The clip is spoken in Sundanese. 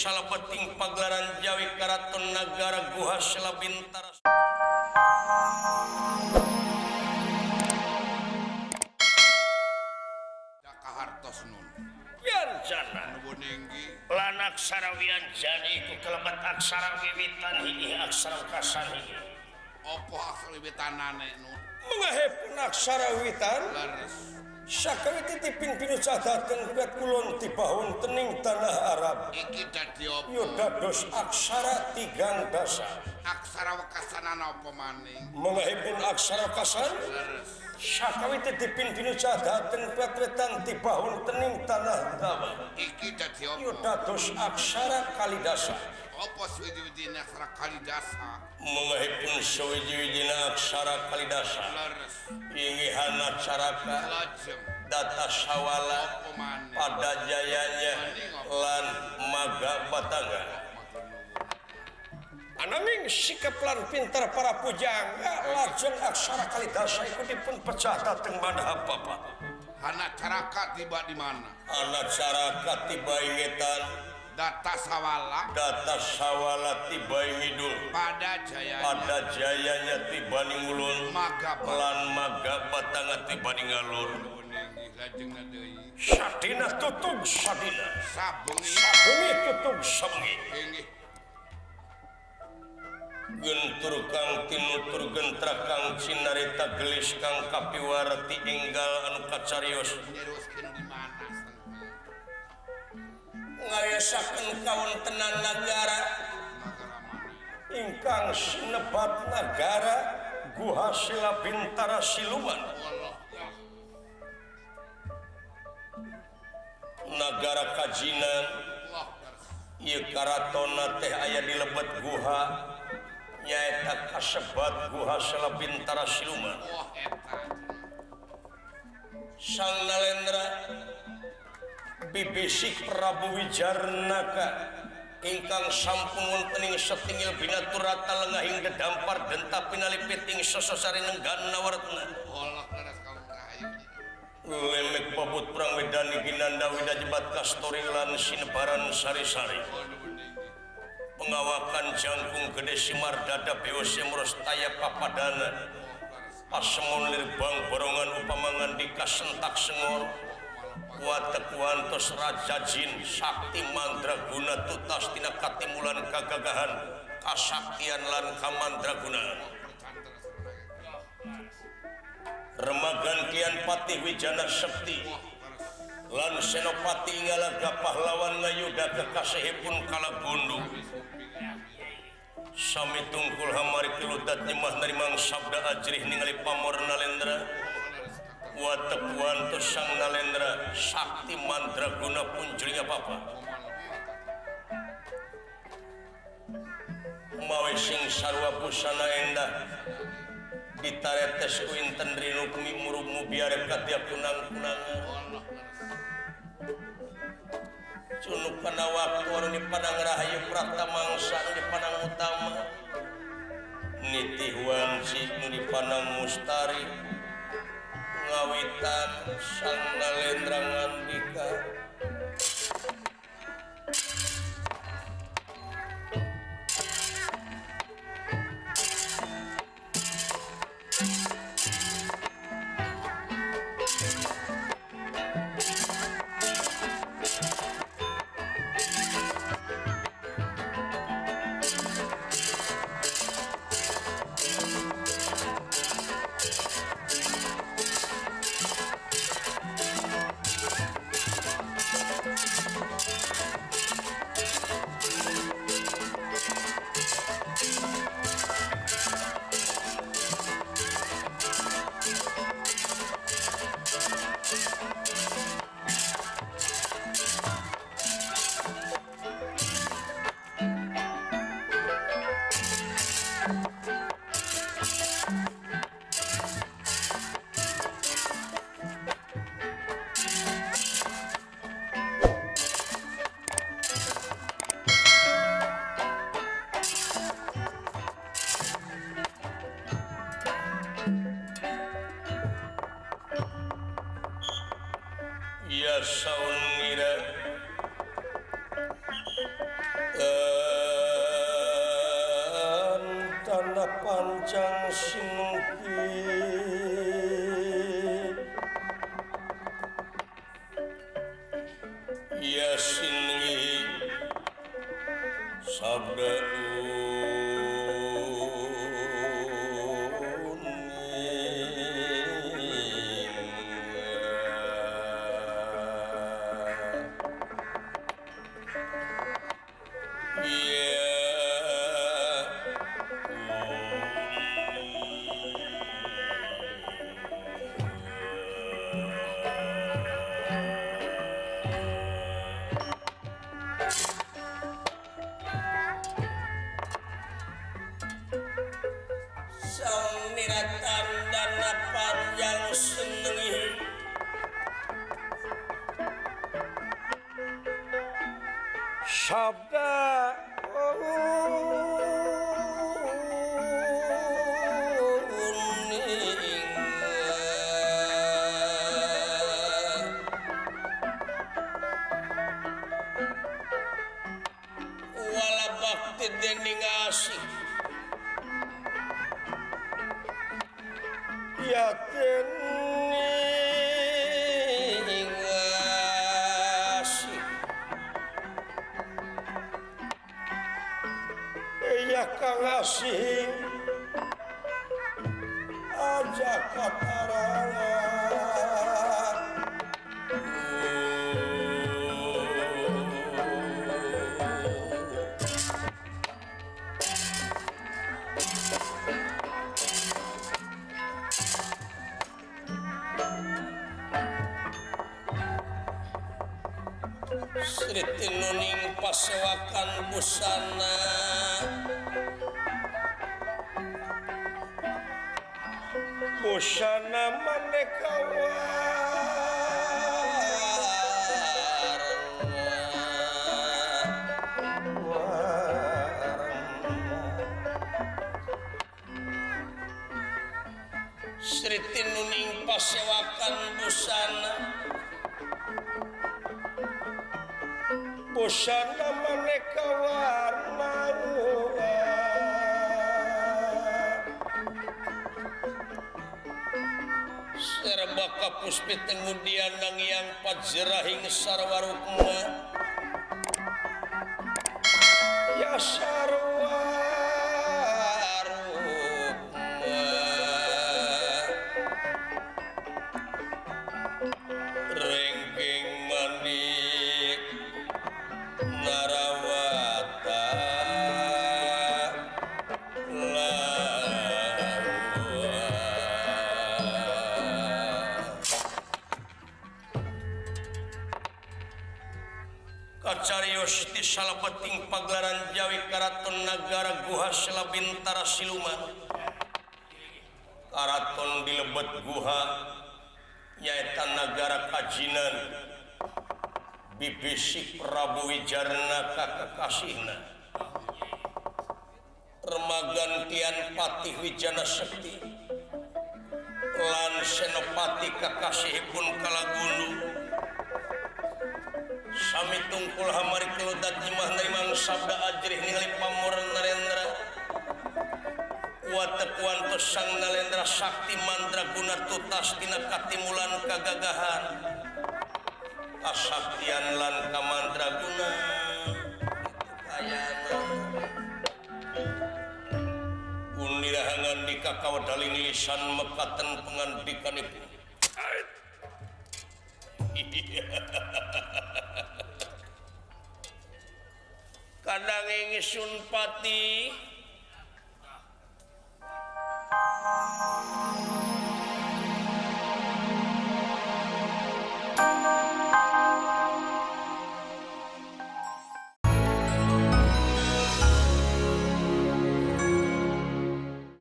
salebeting pagelaran Jawi Karaton Nagara Guha Sela Bintara. Hartos nun Yanjana ninggi lanak sarawian jadi ku kelebat aksara wiwitan hiji aksara kasan hiji opo aksara wiwitanane nun mengahepun aksara wiwitan leres sakawit titipin pinu cadaken kuat kulon tibahun tening tanah Arab iki dadi opo yo dados aksara tigang dasa aksara wekasanana opo maning mengahepun aksara kasan leres sakawit titipin pinu cadaken kuat wetan tibahun tening tanah Jawa iki dadi opo yo dados aksara kalidasa opo suwiji-wijine aksara kalidasa mengahipun sewiji-wijina aksara kalidasa leres ingihana caraka lajem data sawala opo maning pada jayanya lan maga batanga ananging sikap lan pintar para pujangga lajeng aksara kalidasa ikutipun pecah dateng madhab bapak anak caraka tiba di mana anak caraka tiba ingetan data sawala tiba ngidul pada jayanya tiba ningulun maga lan maga batanga tiba ningalur ninggi lajeng deui sadina tutug sadina sabengi tutug sabengi inggih gentur kang tinutur gentra kang cinarita gelis kang kapiwarti enggal anu kacarios neruskeun di mana ngayasakeun kawontenan nagara ingkang sinebat nagara Guha Sela Bintara Siluman nagara kajinan ieu karatona teh aya di lebet guha nyaeta kasebat Guha Sela Bintara Siluman Sang Nalendra bibisik Prabu Wijarnaka ingkang sampun wonten ing setingil binaturata lengahing dedampar denta pinalipiting sososari nenggana wartna Allah leres kaum rahayu lemek babut perang wedani ginanda widajibat kastori lan sinebaran sari-sari pengawakan jangkung gede simar dada bewose merostaya papadana pasemon lirbang borongan upamangan dikasentak sengor watekuantos raja jin sakti mandraguna tutas tina katimulan kagagahan kasaktian lan kamandragunaan remagan kian patih wijana sekti lan senopati ngalaga pahlawan ngayuda kekasihipun kalagundu sami tungkul hamari kiludat nyemah narimang sabda ajrih ningali pamor Nalendra watepuan Sang Nalendra sakti mandraguna punjuling apa-apa mawe sing sarwa busana endah ditaretes ku inten rinu kumi murumu biar katia kunang-kunangan cunuk pada waktu anu dipandang rahayu pratamangsa anu dipandang utama nitihuan si anu dipandang mustari ngawitan Sang Nalendra ngandika dana panjang sinungki ya singi sabda sauniratan dana panjang senengi sabda wala bakti dening asih yakin ngasih ya kang ngasih aja katarangan Sriti nuning pasewakan busana busana maneka Sriti nuning pasewakan busana busana maneka warna serba kapuspit kemudian nang yang pajrahing sarwarukma ya sarwarukma rengking manik narawata kacarios di salabeting pagelaran Jawi Karaton Nagara Guha Sela Bintara Siluman karaton di lebet guha nyaeta nagara Kajinan bibisi Prabu Wijarna kakakasihna remagantian Patih Wijana Sekti lan Senopati kakasihipun Kalagunu sami tungkul hamari keludat nyimah narimang sabda ajrih ningali pamor Narendra watekuan sang Nalendra sakti mandra guna tutas tina katimulan kagagahan kasaktian lan kamandra guna kayana unirahangan di kakawadaling lisan mekaten pengandikan itu kadang ingsun pati